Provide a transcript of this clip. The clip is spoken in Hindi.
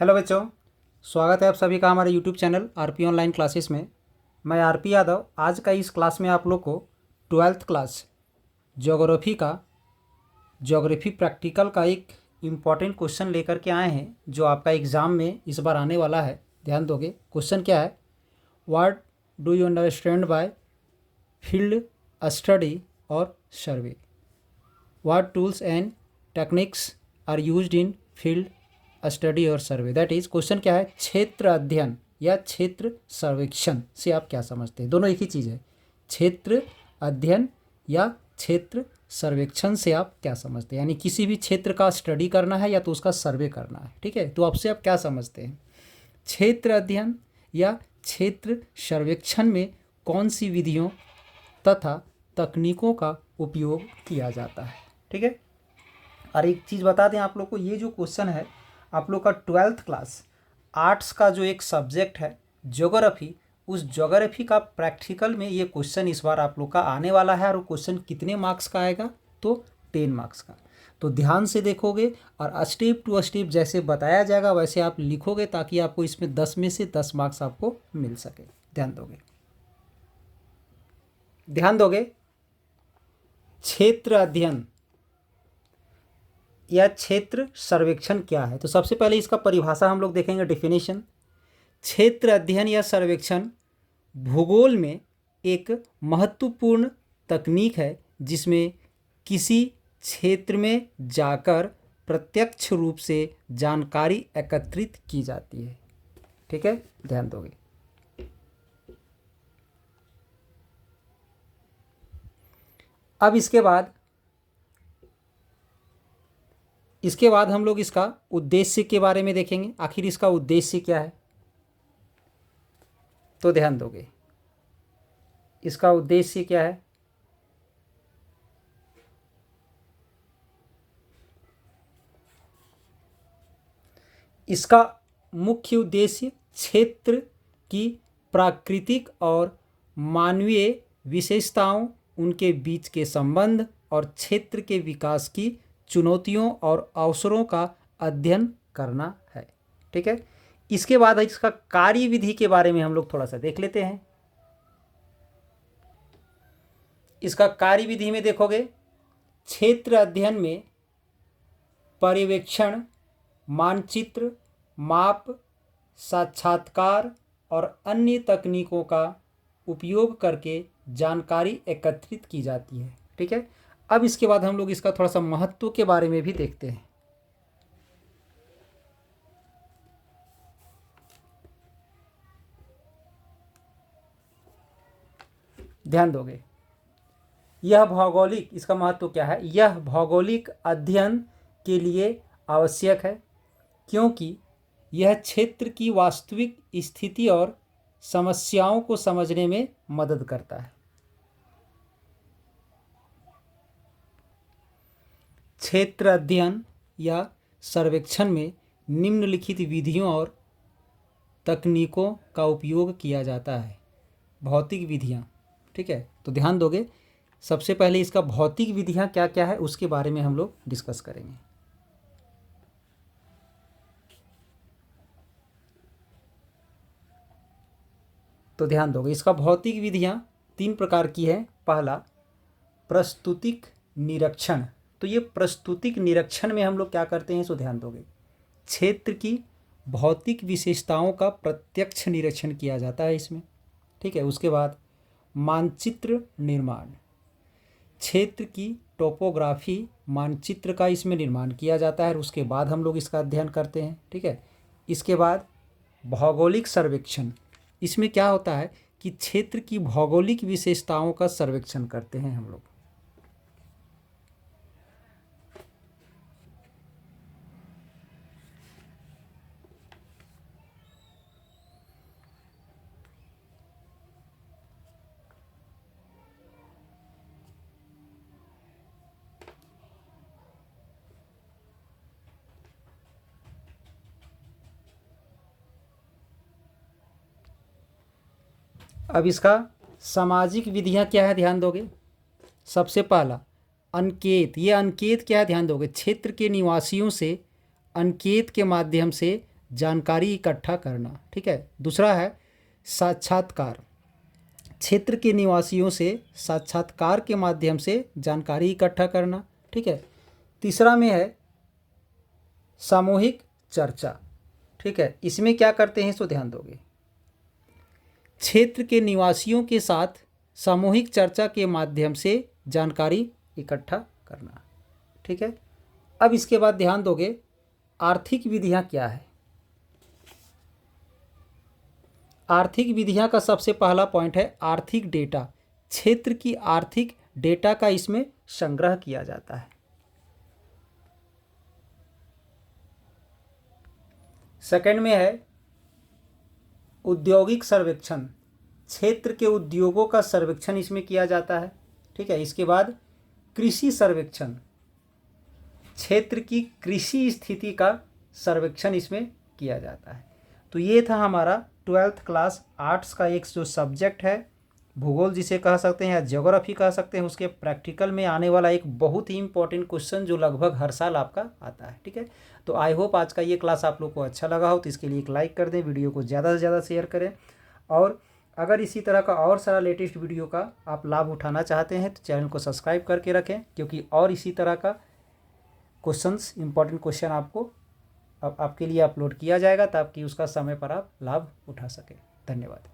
हेलो बच्चों, स्वागत है आप सभी का हमारे YouTube channel RP online classes में। मैं आरपी यादव आज का इस क्लास में आप लोग को 12th क्लास ज्योग्राफी प्रैक्टिकल का एक इम्पॉर्टेंट क्वेश्चन लेकर के आए हैं जो आपका एग्ज़ाम में इस बार आने वाला है। ध्यान दोगे। क्वेश्चन क्या है? What do you understand by field study और सर्वे? What tools and techniques are used in field study और सर्वे? दैट इज क्वेश्चन क्या है? क्षेत्र अध्ययन या क्षेत्र सर्वेक्षण से आप क्या समझते हैं? दोनों एक ही चीज़ है। क्षेत्र अध्ययन या क्षेत्र सर्वेक्षण से आप क्या समझते हैं? यानी किसी भी क्षेत्र का स्टडी करना है या तो उसका सर्वे करना है। ठीक है, तो आपसे आप क्या समझते हैं? क्षेत्र अध्ययन या क्षेत्र सर्वेक्षण में कौन सी विधियों तथा तकनीकों का उपयोग किया जाता है? ठीक है। और एक चीज़ बता दें आप लोग को, ये जो क्वेश्चन है आप लोग का 12th क्लास आर्ट्स का जो एक सब्जेक्ट है ज्योग्राफी, उस ज्योग्राफी का प्रैक्टिकल में ये क्वेश्चन इस बार आप लोग का आने वाला है। और वो क्वेश्चन कितने मार्क्स का आएगा? तो 10 मार्क्स का। तो ध्यान से देखोगे और स्टेप टू स्टेप जैसे बताया जाएगा वैसे आप लिखोगे ताकि आपको इसमें 10 में से 10 मार्क्स आपको मिल सके। ध्यान दोगे, ध्यान दोगे। क्षेत्र अध्ययन या क्षेत्र सर्वेक्षण क्या है? तो सबसे पहले इसका परिभाषा हम लोग देखेंगे, डेफिनेशन। क्षेत्र अध्ययन या सर्वेक्षण भूगोल में एक महत्वपूर्ण तकनीक है जिसमें किसी क्षेत्र में जाकर प्रत्यक्ष रूप से जानकारी एकत्रित की जाती है। ठीक है, ध्यान दोगे। अब इसके बाद हम लोग इसका उद्देश्य के बारे में देखेंगे। आखिर इसका उद्देश्य क्या है? तो ध्यान दोगे, इसका उद्देश्य क्या है? इसका मुख्य उद्देश्य क्षेत्र की प्राकृतिक और मानवीय विशेषताओं, उनके बीच के संबंध और क्षेत्र के विकास की चुनौतियों और अवसरों का अध्ययन करना है। ठीक है। इसके बाद इसका कार्यविधि के बारे में हम लोग थोड़ा सा देख लेते हैं। इसका कार्यविधि में देखोगे, क्षेत्र अध्ययन में पर्यवेक्षण, मानचित्र, माप, साक्षात्कार और अन्य तकनीकों का उपयोग करके जानकारी एकत्रित की जाती है। ठीक है। अब इसके बाद हम लोग इसका थोड़ा सा महत्व के बारे में भी देखते हैं। ध्यान दोगे, यह भौगोलिक, इसका महत्व क्या है? यह भौगोलिक अध्ययन के लिए आवश्यक है क्योंकि यह क्षेत्र की वास्तविक स्थिति और समस्याओं को समझने में मदद करता है। क्षेत्र अध्ययन या सर्वेक्षण में निम्नलिखित विधियों और तकनीकों का उपयोग किया जाता है। भौतिक विधियाँ। ठीक है, तो ध्यान दोगे। सबसे पहले इसका भौतिक विधियाँ क्या क्या है उसके बारे में हम लोग डिस्कस करेंगे। तो ध्यान दोगे, इसका भौतिक विधियाँ 3 प्रकार की है। पहला, प्रस्तुतिक निरीक्षण। तो ये प्रस्तुतिक निरीक्षण में हम लोग क्या करते हैं, सो ध्यान दोगे, क्षेत्र की भौतिक विशेषताओं का प्रत्यक्ष निरीक्षण किया जाता है इसमें। ठीक है। उसके बाद मानचित्र निर्माण, क्षेत्र की टोपोग्राफी मानचित्र का इसमें निर्माण किया जाता है। उसके बाद हम लोग इसका अध्ययन करते हैं। ठीक है। इसके बाद भौगोलिक सर्वेक्षण, इसमें क्या होता है कि क्षेत्र की भौगोलिक विशेषताओं का सर्वेक्षण करते हैं हम लोग। अब इसका सामाजिक विधियाँ क्या है, ध्यान दोगे। सबसे पहला, अंकेत। ये अंकेत क्या है, ध्यान दोगे, क्षेत्र के निवासियों से अंकेत के माध्यम से जानकारी इकट्ठा करना। ठीक है। दूसरा है साक्षात्कार, क्षेत्र के निवासियों से साक्षात्कार के माध्यम से जानकारी इकट्ठा करना। ठीक है। तीसरा में है सामूहिक चर्चा। ठीक है। इसमें क्या करते हैं इसको ध्यान दोगे, क्षेत्र के निवासियों के साथ सामूहिक चर्चा के माध्यम से जानकारी इकट्ठा करना। ठीक है। अब इसके बाद ध्यान दोगे आर्थिक विधियां क्या है। आर्थिक विधियां का सबसे पहला पॉइंट है आर्थिक डेटा, क्षेत्र की आर्थिक डेटा का इसमें संग्रह किया जाता है। सेकंड में है औद्योगिक सर्वेक्षण, क्षेत्र के उद्योगों का सर्वेक्षण इसमें किया जाता है। ठीक है। इसके बाद कृषि सर्वेक्षण, क्षेत्र की कृषि स्थिति का सर्वेक्षण इसमें किया जाता है। तो ये था हमारा 12th क्लास आर्ट्स का एक जो सब्जेक्ट है, भूगोल जिसे कह सकते हैं या ज्योग्राफी कह सकते हैं, उसके प्रैक्टिकल में आने वाला एक बहुत ही इंपॉर्टेंट क्वेश्चन जो लगभग हर साल आपका आता है। ठीक है। तो आई होप आज का ये क्लास आप लोग को अच्छा लगा हो, तो इसके लिए एक लाइक कर दें, वीडियो को ज़्यादा से ज़्यादा शेयर करें, और अगर इसी तरह का और सारा लेटेस्ट वीडियो का आप लाभ उठाना चाहते हैं तो चैनल को सब्सक्राइब करके रखें, क्योंकि और इसी तरह का क्वेश्चंस, इंपॉर्टेंट क्वेश्चन आपको आपके लिए अपलोड किया जाएगा ताकि उसका समय पर आप लाभ उठा सकें। धन्यवाद।